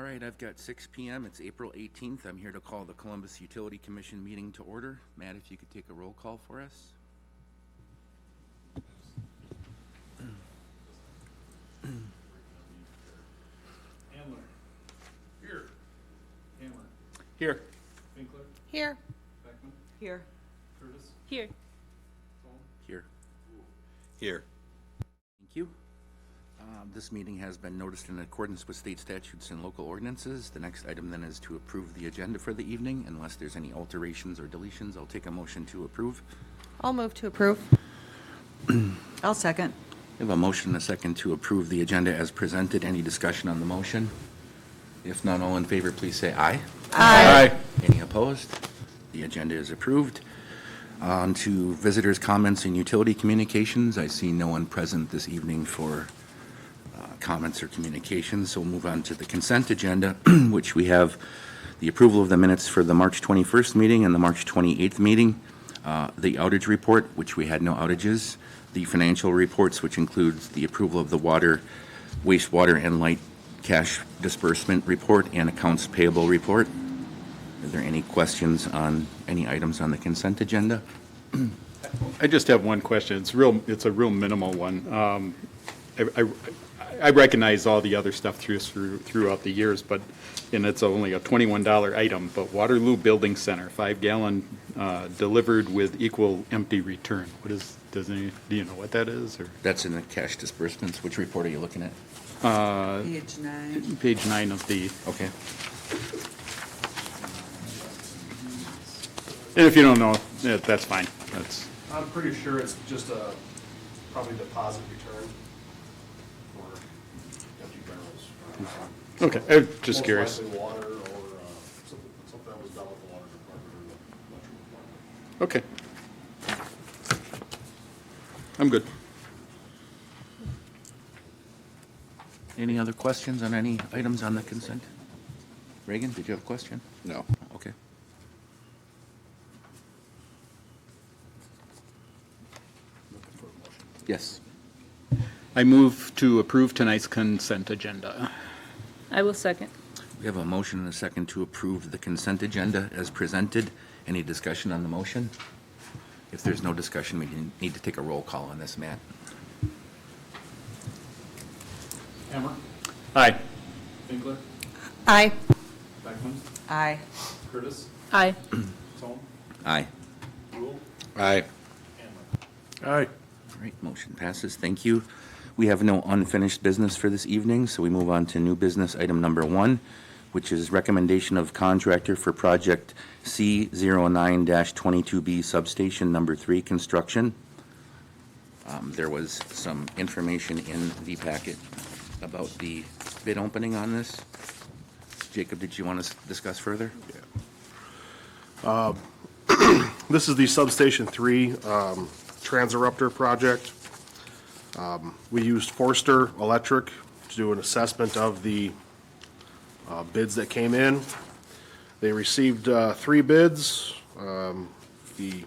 right, I've got 6 p.m. It's April 18th. I'm here to call the Columbus Utility Commission meeting to order. Matt, if you could take a roll call for us. Handler. Here. Handler. Here. Winkler. Here. Beckman. Here. Curtis. Here. Tom. Here. Here. Thank you. This meeting has been noticed in accordance with state statutes and local ordinances. The next item then is to approve the agenda for the evening. Unless there's any alterations or deletions, I'll take a motion to approve. I'll move to approve. I'll second. We have a motion and a second to approve the agenda as presented. Any discussion on the motion? If none, all in favor, please say aye. Aye. Any opposed? The agenda is approved. On to visitors' comments and utility communications. I see no one present this evening for comments or communications, so we'll move on to the consent agenda, which we have the approval of the minutes for the March 21st meeting and the March 28th meeting, the outage report, which we had no outages, the financial reports, which includes the approval of the water, wastewater, and light cash disbursement report and accounts payable report. Are there any questions on any items on the consent agenda? I just have one question. It's a real minimal one. I recognize all the other stuff throughout the years, and it's only a $21 item, but Waterloo Building Center, 5-gallon, delivered with equal empty return. Do you know what that is, or? That's in the cash disbursements. Which report are you looking at? Page 9. Page 9 of the, Okay. and if you don't know, that's fine. I'm pretty sure it's just a, probably deposit return for empty barrels. Okay, I'm just curious. Most likely water or something that was done with the water department or the electrical department. Okay. I'm good. Any other questions on any items on the consent? Reagan, did you have a question? No. Okay. Yes. I move to approve tonight's consent agenda. I will second. We have a motion and a second to approve the consent agenda as presented. Any discussion on the motion? If there's no discussion, we need to take a roll call on this, Matt. Hammer. Aye. Winkler. Aye. Beckman. Aye. Curtis. Aye. Tom. Aye. Rule. Aye. Handler. Aye. All right, motion passes. Thank you. We have no unfinished business for this evening, so we move on to new business item number 1, which is recommendation of contractor for project C09-22B substation number 3 construction. There was some information in the packet about the bid opening on this. Jacob, did you want to discuss further? This is the Substation 3 Transinterrupter project. We used Forster Electric to do an assessment of the bids that came in. They received 3 bids. The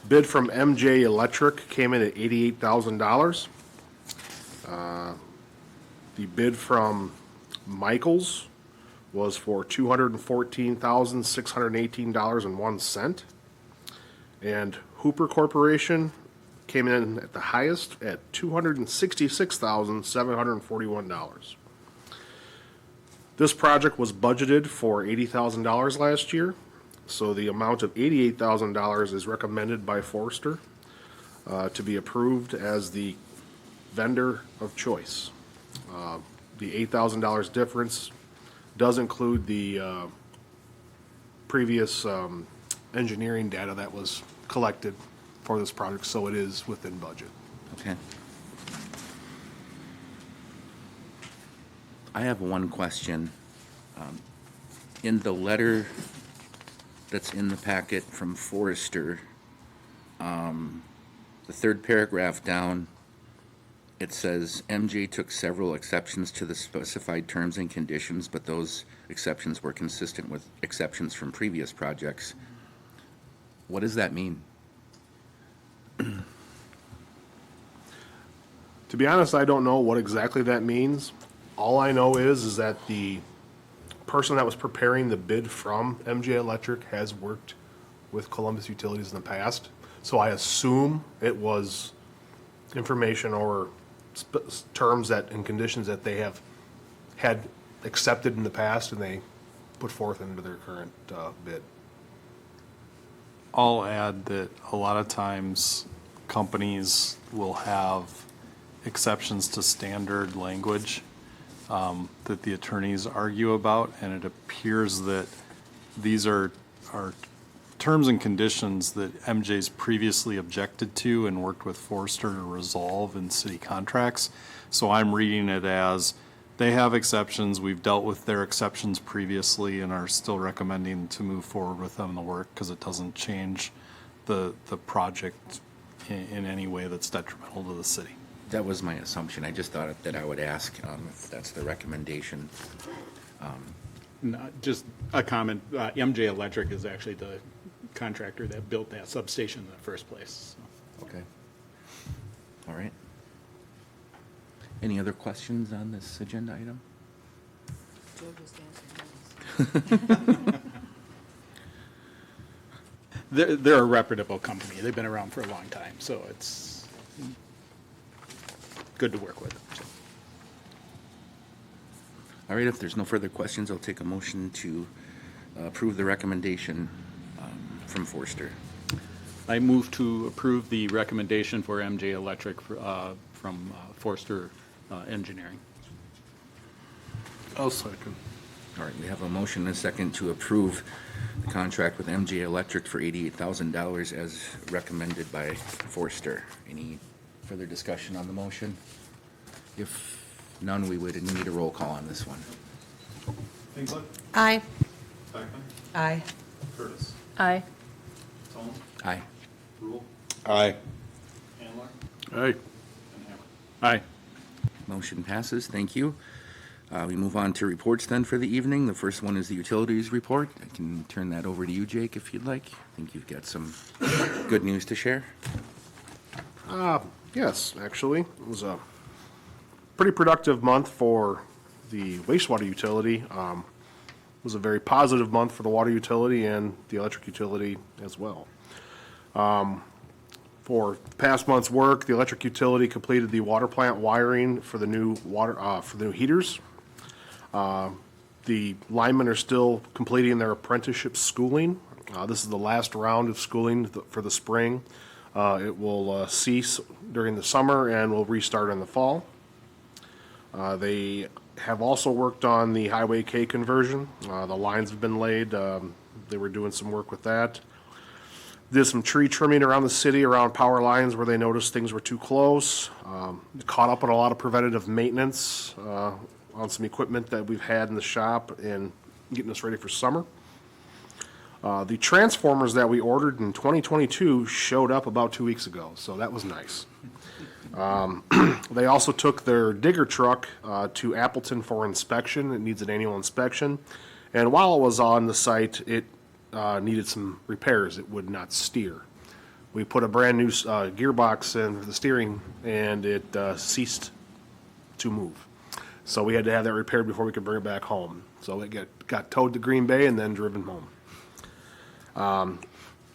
bid from MJ Electric came in at $88,000. The bid from Michaels was for $214,618.01. And Hooper Corporation came in at the highest at $266,741. This project was budgeted for $80,000 last year, so the amount of $88,000 is recommended by Forrester to be approved as the vendor of choice. The $8,000 difference does include the previous engineering data that was collected for this project, so it is within budget. Okay. I have one question. In the letter that's in the packet from Forrester, the third paragraph down, it says MJ took several exceptions to the specified terms and conditions, but those exceptions were consistent with exceptions from previous projects. What does that mean? To be honest, I don't know what exactly that means. All I know is that the person that was preparing the bid from MJ Electric has worked with Columbus Utilities in the past. So I assume it was information or terms that, and conditions that they have had accepted in the past and they put forth into their current bid. I'll add that a lot of times companies will have exceptions to standard language that the attorneys argue about, and it appears that these are terms and conditions that MJ's previously objected to and worked with Forrester to resolve in city contracts. So I'm reading it as they have exceptions, we've dealt with their exceptions previously and are still recommending to move forward with them in the work because it doesn't change the project in any way that's detrimental to the city. That was my assumption. I just thought that I would ask if that's the recommendation. Just a comment, MJ Electric is actually the contractor that built that substation in the first place. So. Okay. All right. Any other questions on this agenda item? They're a reputable company. They've been around for a long time, so it's good to work with. So. All right, if there's no further questions, I'll take a motion to approve the recommendation from Forrester. I move to approve the recommendation for MJ Electric from Forrester Engineering. I'll second. All right, we have a motion and a second to approve the contract with MJ Electric for $88,000 as recommended by Forrester. Any further discussion on the motion? If none, we would need a roll call on this one. Kingslet? Aye. Beckman? Aye. Curtis? Aye. Tone? Aye. Rule? Aye. Handler? Aye. And Hammer. Aye. Motion passes. Thank you. We move on to reports then for the evening. The first one is the utilities report. I can turn that over to you, Jake, if you'd like. I think you've got some good news to share. Yes, actually, it was a pretty productive month for the wastewater utility. It was a very positive month for the water utility and the electric utility as well. For past month's work, the electric utility completed the water plant wiring for the new heaters. The linemen are still completing their apprenticeship schooling. This is the last round of schooling for the spring. It will cease during the summer and will restart in the fall. They have also worked on the Highway K conversion. The lines have been laid. They were doing some work with that. Did some tree trimming around the city, around power lines where they noticed things were too close. Caught up on a lot of preventative maintenance on some equipment that we've had in the shop and getting us ready for summer. The transformers that we ordered in 2022 showed up about 2 weeks ago, so that was nice. They also took their digger truck to Appleton for inspection. It needs an annual inspection. And while it was on the site, it needed some repairs. It would not steer. We put a brand new gearbox in for the steering, and it ceased to move. So we had to have that repaired before we could bring it back home. So it got towed to Green Bay and then driven home.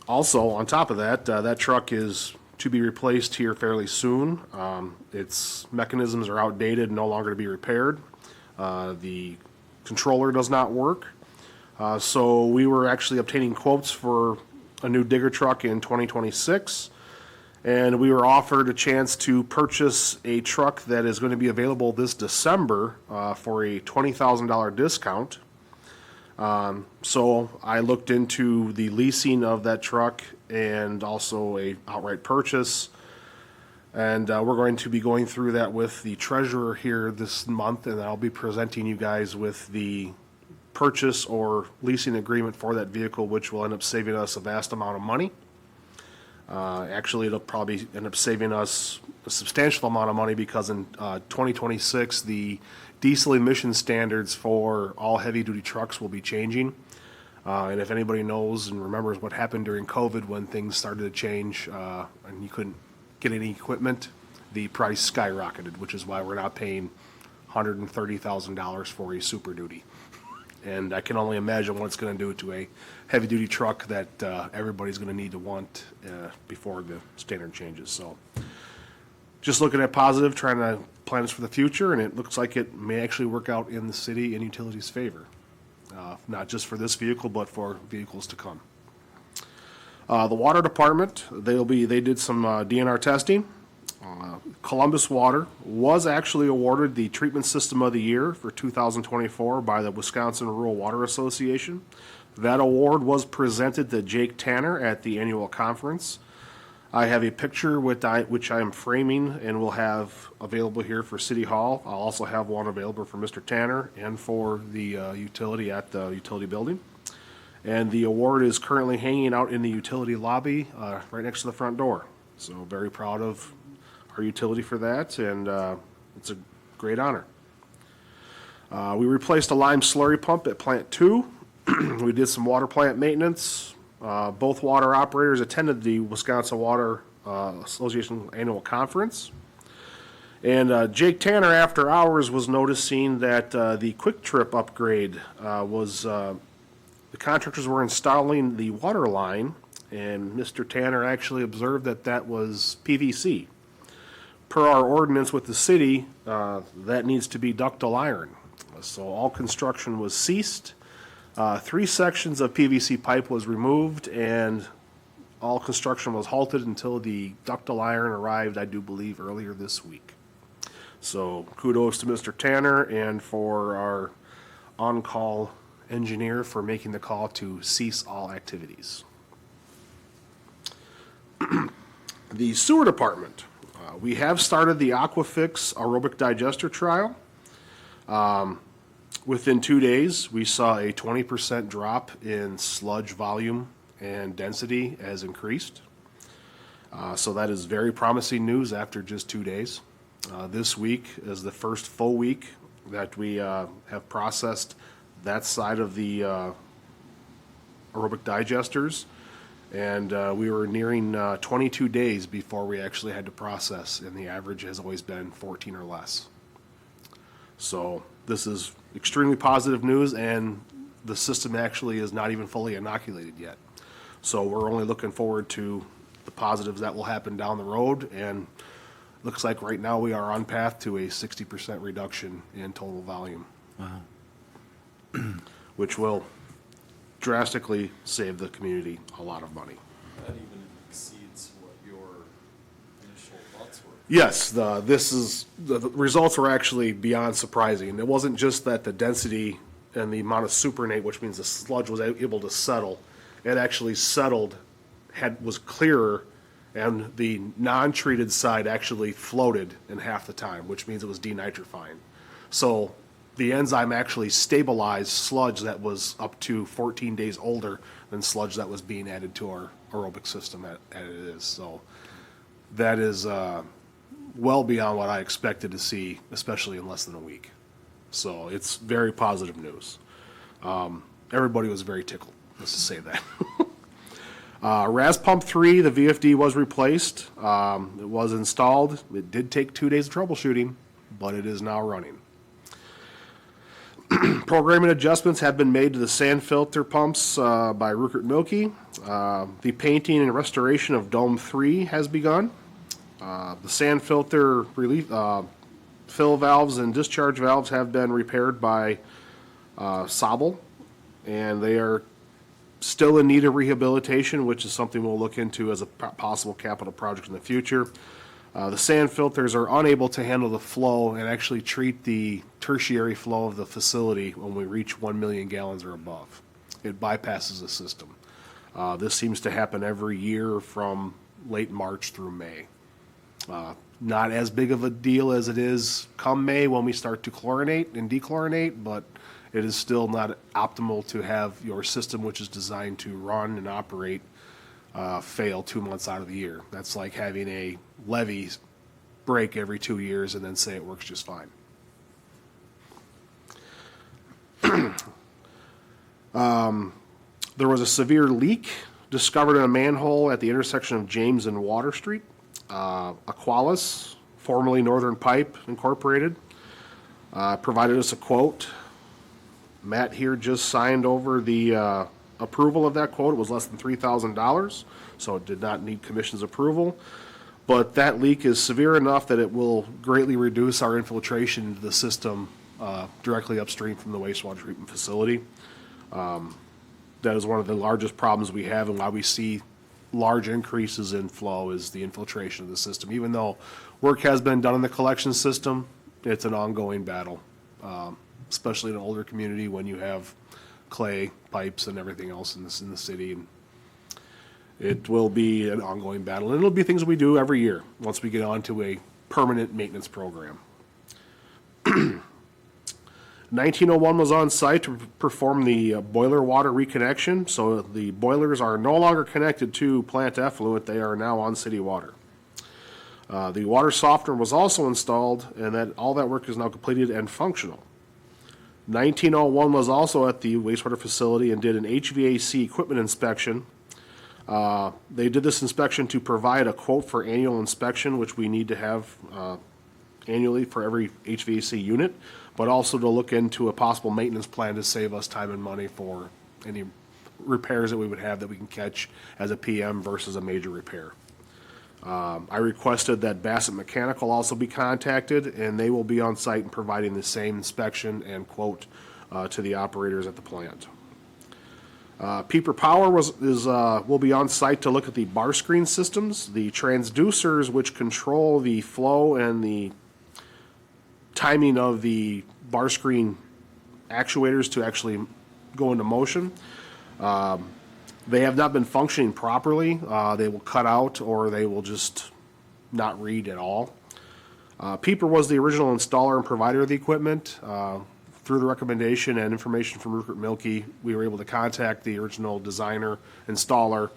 Also, on top of that, that truck is to be replaced here fairly soon. Its mechanisms are outdated, no longer to be repaired. The controller does not work. So we were actually obtaining quotes for a new digger truck in 2026. And we were offered a chance to purchase a truck that is going to be available this December for a $20,000 discount. So I looked into the leasing of that truck and also a outright purchase. And we're going to be going through that with the treasurer here this month, and I'll be presenting you guys with the purchase or leasing agreement for that vehicle, which will end up saving us a vast amount of money. Actually, it'll probably end up saving us a substantial amount of money because in 2026, the diesel emission standards for all heavy-duty trucks will be changing. And if anybody knows and remembers what happened during COVID when things started to change and you couldn't get any equipment, the price skyrocketed, which is why we're not paying $130,000 for a Super Duty. And I can only imagine what it's going to do to a heavy-duty truck that everybody's going to need to want before the standard changes. So just looking at positive, trying to plan this for the future, and it looks like it may actually work out in the city and utilities' favor. Not just for this vehicle, but for vehicles to come. The water department, they did some DNR testing. Columbus Water was actually awarded the Treatment System of the Year for 2024 by the Wisconsin Rural Water Association. That award was presented to Jake Tanner at the annual conference. I have a picture which I am framing and will have available here for City Hall. I'll also have one available for Mr. Tanner and for the utility at the utility building. And the award is currently hanging out in the utility lobby right next to the front door. So very proud of our utility for that, and it's a great honor. We replaced a lime slurry pump at Plant 2. We did some water plant maintenance. Both water operators attended the Wisconsin Water Association annual conference. And Jake Tanner, after hours, was noticing that the Quick Trip upgrade the contractors were installing the water line, and Mr. Tanner actually observed that that was PVC. Per our ordinance with the city, that needs to be ductile iron. So all construction was ceased. 3 sections of PVC pipe was removed, and all construction was halted until the ductile iron arrived, I do believe, earlier this week. So kudos to Mr. Tanner and for our on-call engineer for making the call to cease all activities. The sewer department. We have started the Aquafix aerobic digester trial. Within 2 days, we saw a 20% drop in sludge volume and density has increased. So that is very promising news after just 2 days. This week is the first full week that we have processed that side of the aerobic digesters. And we were nearing 22 days before we actually had to process, and the average has always been 14 or less. So this is extremely positive news, and the system actually is not even fully inoculated yet. So we're only looking forward to the positives that will happen down the road, and looks like right now we are on path to a 60% reduction in total volume. Wow. Which will drastically save the community a lot of money. That even exceeds what your initial thoughts were. Yes, the results were actually beyond surprising. It wasn't just that the density and the amount of supernate, which means the sludge was able to settle. It actually settled, was clearer, and the non-treated side actually floated in half the time, which means it was denitrifying. So the enzyme actually stabilized sludge that was up to 14 days older than sludge that was being added to our aerobic system as it is. So that is well beyond what I expected to see, especially in less than a week. So it's very positive news. Everybody was very tickled, let's just say that. RAS Pump 3, the VFD was replaced. It was installed. It did take 2 days of troubleshooting, but it is now running. Programming adjustments have been made to the sand filter pumps by Rupert Milky. The painting and restoration of Dome 3 has begun. The sand filter relief, fill valves and discharge valves have been repaired by Sobel, and they are still in need of rehabilitation, which is something we'll look into as a possible capital project in the future. The sand filters are unable to handle the flow and actually treat the tertiary flow of the facility when we reach 1 million gallons or above. It bypasses the system. This seems to happen every year from late March through May. Not as big of a deal as it is come May when we start to chlorinate and dechlorinate, but it is still not optimal to have your system, which is designed to run and operate, fail 2 months out of the year. That's like having a levee break every 2 years and then say it works just fine. There was a severe leak discovered in a manhole at the intersection of James and Water Street. Aqualis, formerly Northern Pipe Incorporated, provided us a quote. Matt here just signed over the approval of that quote. It was less than $3,000, so it did not need commission's approval. But that leak is severe enough that it will greatly reduce our infiltration into the system directly upstream from the wastewater treatment facility. That is one of the largest problems we have, and why we see large increases in flow is the infiltration of the system. Even though work has been done in the collection system, it's an ongoing battle, especially in an older community when you have clay pipes and everything else in the city. And it will be an ongoing battle, and it'll be things we do every year once we get onto a permanent maintenance program. 1901 was on site to perform the boiler water reconnection, so the boilers are no longer connected to plant effluent, they are now on city water. The water softener was also installed, and all that work is now completed and functional. 1901 was also at the wastewater facility and did an HVAC equipment inspection. They did this inspection to provide a quote for annual inspection, which we need to have annually for every HVAC unit, but also to look into a possible maintenance plan to save us time and money for any repairs that we would have that we can catch as a PM versus a major repair. I requested that Bassett Mechanical also be contacted, and they will be on site and providing the same inspection and quote to the operators at the plant. Pieper Power will be on site to look at the bar screen systems, the transducers which control the flow and the timing of the bar screen actuators to actually go into motion. They have not been functioning properly. They will cut out or they will just not read at all. Pieper was the original installer and provider of the equipment. Through the recommendation and information from Rupert Milkey, we were able to contact the original designer, installer,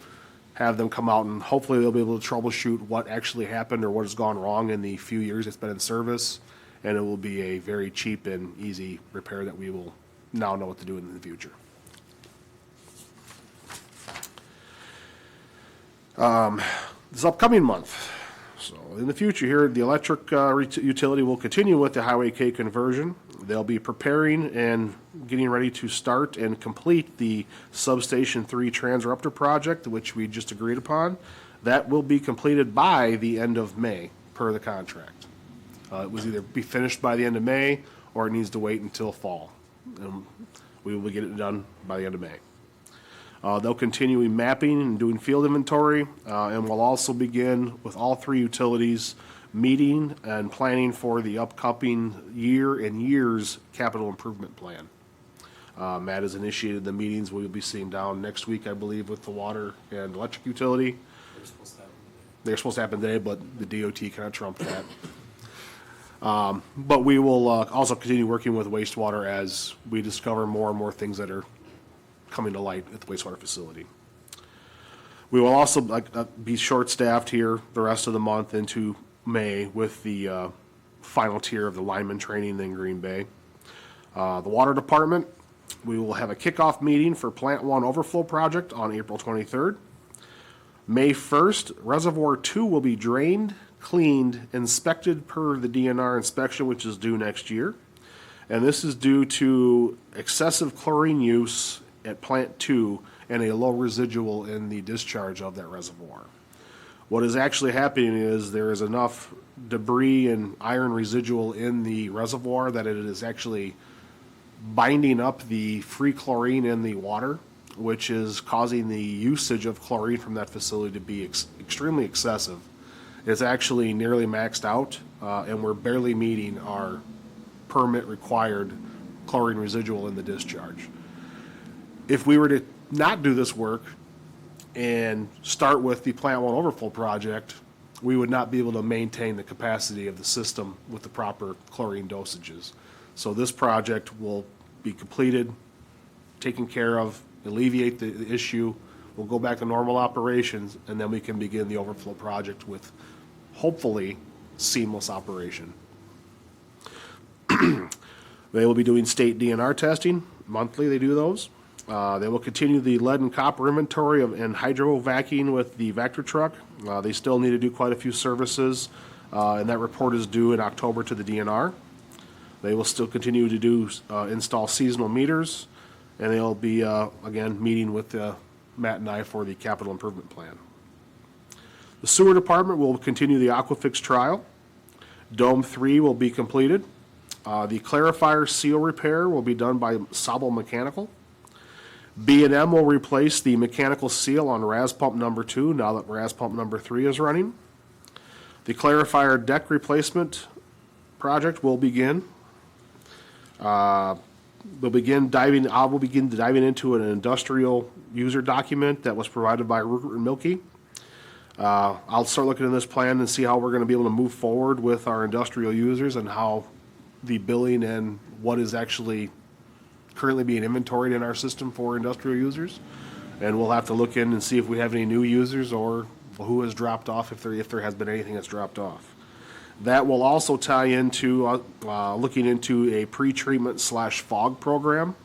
have them come out, and hopefully they'll be able to troubleshoot what actually happened or what has gone wrong in the few years it's been in service, and it will be a very cheap and easy repair that we will now know what to do in the future. This upcoming month, so in the future here, the electric utility will continue with the Highway K conversion. They'll be preparing and getting ready to start and complete the Substation 3 Transruptor project, which we just agreed upon. That will be completed by the end of May, per the contract. It was either be finished by the end of May, or it needs to wait until fall. We will get it done by the end of May. They'll continue mapping and doing field inventory, and we'll also begin with all three utilities meeting and planning for the upcoming year and years capital improvement plan. Matt has initiated the meetings. We'll be sitting down next week, I believe, with the water and electric utility. They're supposed to happen today, but the DOT kind of trumped that. But we will also continue working with wastewater as we discover more and more things that are coming to light at the wastewater facility. We will also be short-staffed here the rest of the month into May with the final tier of the lineman training in Green Bay. The water department, we will have a kickoff meeting for Plant 1 overflow project on April 23rd. May 1st, Reservoir 2 will be drained, cleaned, inspected per the DNR inspection, which is due next year. And this is due to excessive chlorine use at Plant 2 and a low residual in the discharge of that reservoir. What is actually happening is there is enough debris and iron residual in the reservoir that it is actually binding up the free chlorine in the water, which is causing the usage of chlorine from that facility to be extremely excessive. It's actually nearly maxed out, and we're barely meeting our permit required chlorine residual in the discharge. If we were to not do this work and start with the Plant 1 overflow project, we would not be able to maintain the capacity of the system with the proper chlorine dosages. So this project will be completed, taken care of, alleviate the issue. We'll go back to normal operations, and then we can begin the overflow project with hopefully seamless operation. They will be doing state DNR testing. Monthly, they do those. They will continue the lead and copper inventory and hydro vacuuming with the Vector truck. They still need to do quite a few services, and that report is due in October to the DNR. They will still continue to do, install seasonal meters, and they'll be, again, meeting with Matt and I for the capital improvement plan. The sewer department will continue the Aquafix trial. Dome 3 will be completed. The clarifier seal repair will be done by Sabo Mechanical. B&M will replace the mechanical seal on RAS pump number 2 now that RAS pump number 3 is running. The clarifier deck replacement project will begin. I will begin diving into an industrial user document that was provided by Rupert and Milky. I'll start looking at this plan and see how we're going to be able to move forward with our industrial users and how the billing and what is actually currently being inventoried in our system for industrial users. And we'll have to look in and see if we have any new users or who has dropped off, if there has been anything that's dropped off. That will also tie into looking into a pre-treatment / fog program,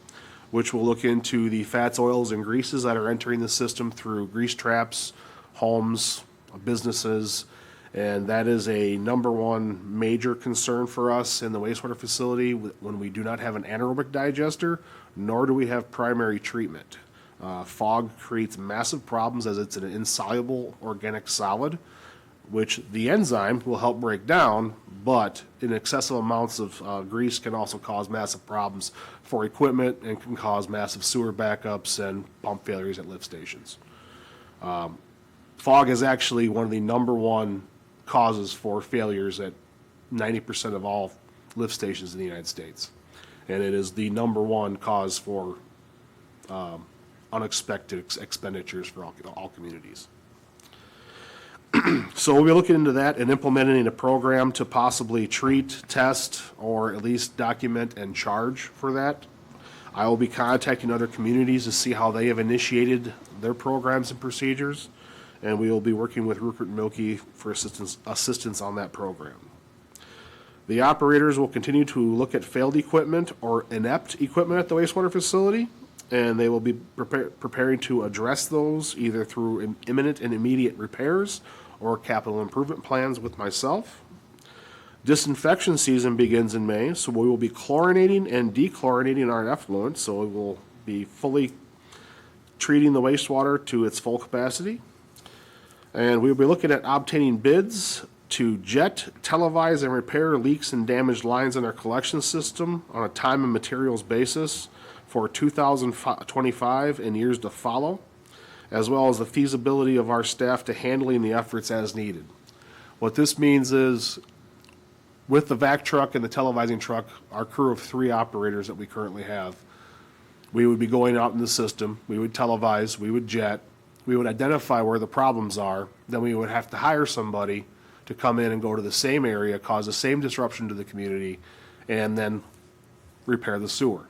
which will look into the fats, oils, and greases that are entering the system through grease traps, homes, businesses, and that is a number one major concern for us in the wastewater facility when we do not have an anaerobic digester, nor do we have primary treatment. Fog creates massive problems as it's an insoluble organic solid, which the enzyme will help break down, but in excessive amounts of grease can also cause massive problems for equipment and can cause massive sewer backups and pump failures at lift stations. Fog is actually one of the number one causes for failures at 90% of all lift stations in the United States. And it is the number one cause for unexpected expenditures for all communities. So we'll be looking into that and implementing a program to possibly treat, test, or at least document and charge for that. I will be contacting other communities to see how they have initiated their programs and procedures, and we will be working with Rupert and Milky for assistance on that program. The operators will continue to look at failed equipment or inept equipment at the wastewater facility, and they will be preparing to address those either through imminent and immediate repairs or capital improvement plans with myself. Disinfection season begins in May, so we will be chlorinating and dechlorinating our effluent, so we will be fully treating the wastewater to its full capacity. And we will be looking at obtaining bids to jet, televise, and repair leaks and damaged lines in our collection system on a time and materials basis for 2025 and years to follow, as well as the feasibility of our staff to handling the efforts as needed. What this means is, with the vac truck and the televising truck, our crew of 3 operators that we currently have, we would be going out in the system, we would televise, we would jet, we would identify where the problems are, then we would have to hire somebody to come in and go to the same area, cause the same disruption to the community, and then repair the sewer.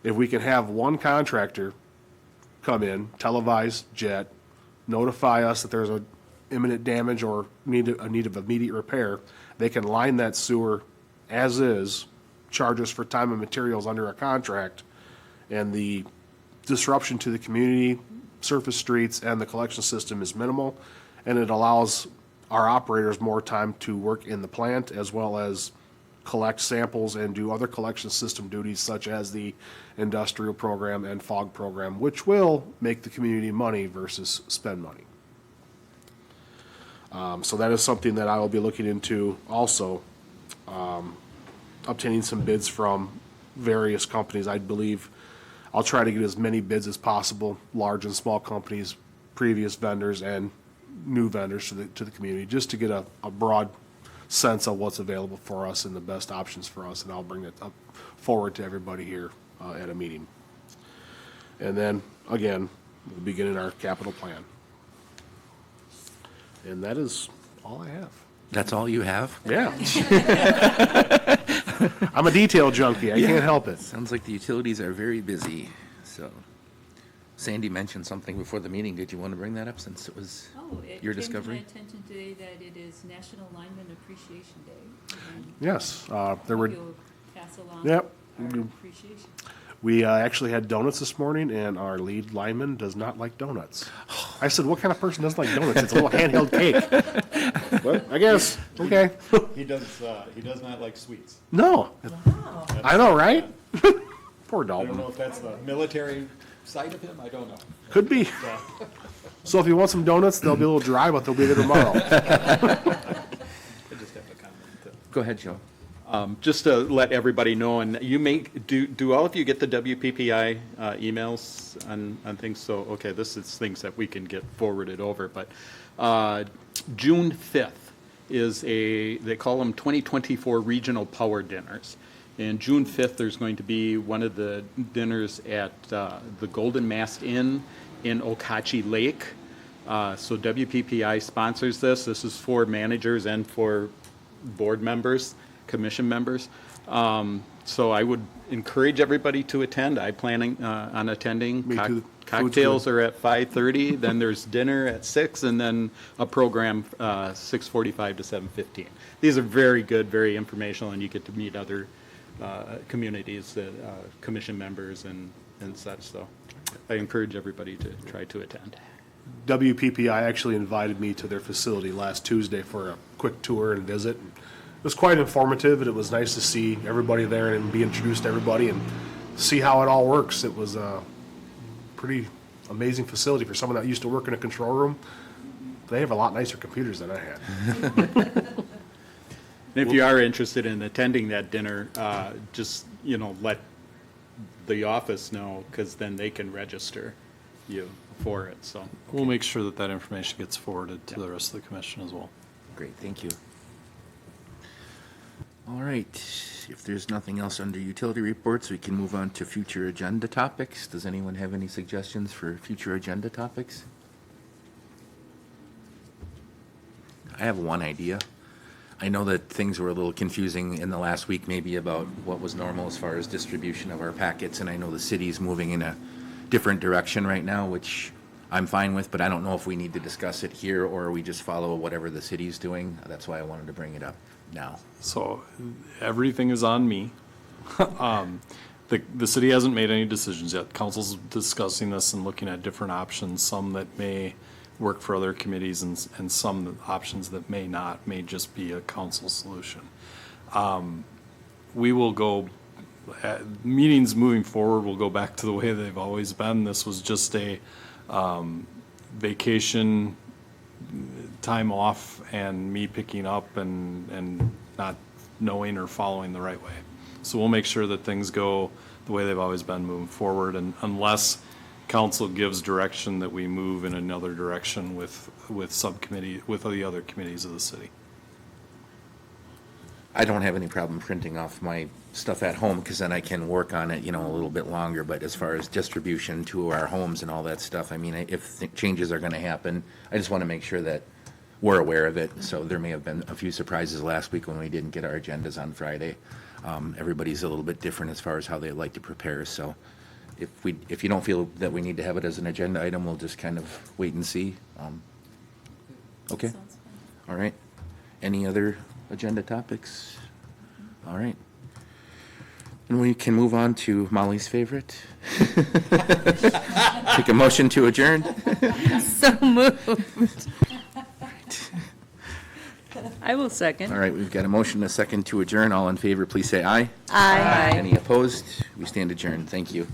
If we can have one contractor come in, televise, jet, notify us that there's an imminent damage or a need of immediate repair, they can line that sewer as is, charge us for time and materials under a contract, and the disruption to the community, surface streets, and the collection system is minimal, and it allows our operators more time to work in the plant as well as collect samples and do other collection system duties such as the industrial program and fog program, which will make the community money versus spend money. So that is something that I will be looking into also, obtaining some bids from various companies. I believe I'll try to get as many bids as possible, large and small companies, previous vendors, and new vendors to the community, just to get a broad sense of what's available for us and the best options for us, and I'll bring it up forward to everybody here at a meeting. And then, again, we'll begin in our capital plan. And that is all I have. That's all you have? Yeah. I'm a detail junkie. I can't help it. Sounds like the utilities are very busy, so. Sandy mentioned something before the meeting. Did you want to bring that up since it was your discovery? It came to my attention today that it is National Lineman Appreciation Day. and Yes, there were, You'll pass along Yep. our appreciation. we actually had donuts this morning, and our lead lineman does not like donuts. I said, what kind of person doesn't like donuts? It's a little handheld cake. But I guess, okay. He does not like sweets. No, I know, right? Poor I don't know Dalton. if that's the military side of him, I don't know. Could be. So if you want some donuts, they'll be a little dry, but they'll be there tomorrow. I just have a comment. Go ahead, Joe. Just to let everybody know, and you may, do all of you get the WPPI emails on things? So, okay, this is things that we can get forwarded over, but June 5th is they call them 2024 Regional Power Dinners. And June 5th, there's going to be one of the dinners at the Golden Mast Inn in Okauchee Lake. So WPPI sponsors this. This is for managers and for board members, commission members. So I would encourage everybody to attend. I planning on attending. Me too. Cocktails are at 5:30, then there's dinner at 6, and then a program 6:45 to 7:15. These are very good, very informational, and you get to meet other communities, commission members and such. So I encourage everybody to try to attend. WPPI actually invited me to their facility last Tuesday for a quick tour and visit. It was quite informative, and it was nice to see everybody there and be introduced to everybody and see how it all works. It was a pretty amazing facility for someone that used to work in a control room. They have a lot nicer computers than I had. And if you are interested in attending that dinner, just, let the office know, because then they can register you for it, so. We'll make sure that that information gets forwarded to the rest of the commission as well. Great, thank you. All right, if there's nothing else under utility reports, we can move on to future agenda topics. Does anyone have any suggestions for future agenda topics? I have one idea. I know that things were a little confusing in the last week, maybe about what was normal as far as distribution of our packets, and I know the city's moving in a different direction right now, which I'm fine with, but I don't know if we need to discuss it here or we just follow whatever the city's doing. That's why I wanted to bring it up now. So everything is on me. The city hasn't made any decisions yet. Council's discussing this and looking at different options, some that may work for other committees and some options that may not, may just be a council solution. We will go, meetings moving forward will go back to the way they've always been. This was just a vacation, time off, and me picking up and not knowing or following the right way. So we'll make sure that things go the way they've always been moving forward, and unless council gives direction that we move in another direction with subcommittee, with the other committees of the city. I don't have any problem printing off my stuff at home because then I can work on it, a little bit longer. But as far as distribution to our homes and all that stuff, I mean, if changes are going to happen, I just want to make sure that we're aware of it. So there may have been a few surprises last week when we didn't get our agendas on Friday. Everybody's a little bit different as far as how they like to prepare. So if you don't feel that we need to have it as an agenda item, we'll just kind of wait and see. Okay. Sounds fun. All right. Any other agenda topics? All right. And we can move on to Molly's favorite. Take a motion to adjourn. So moved. I will second. All right, we've got a motion and a second to adjourn. All in favor, please say aye. Aye. Any opposed? We stand adjourned. Thank you.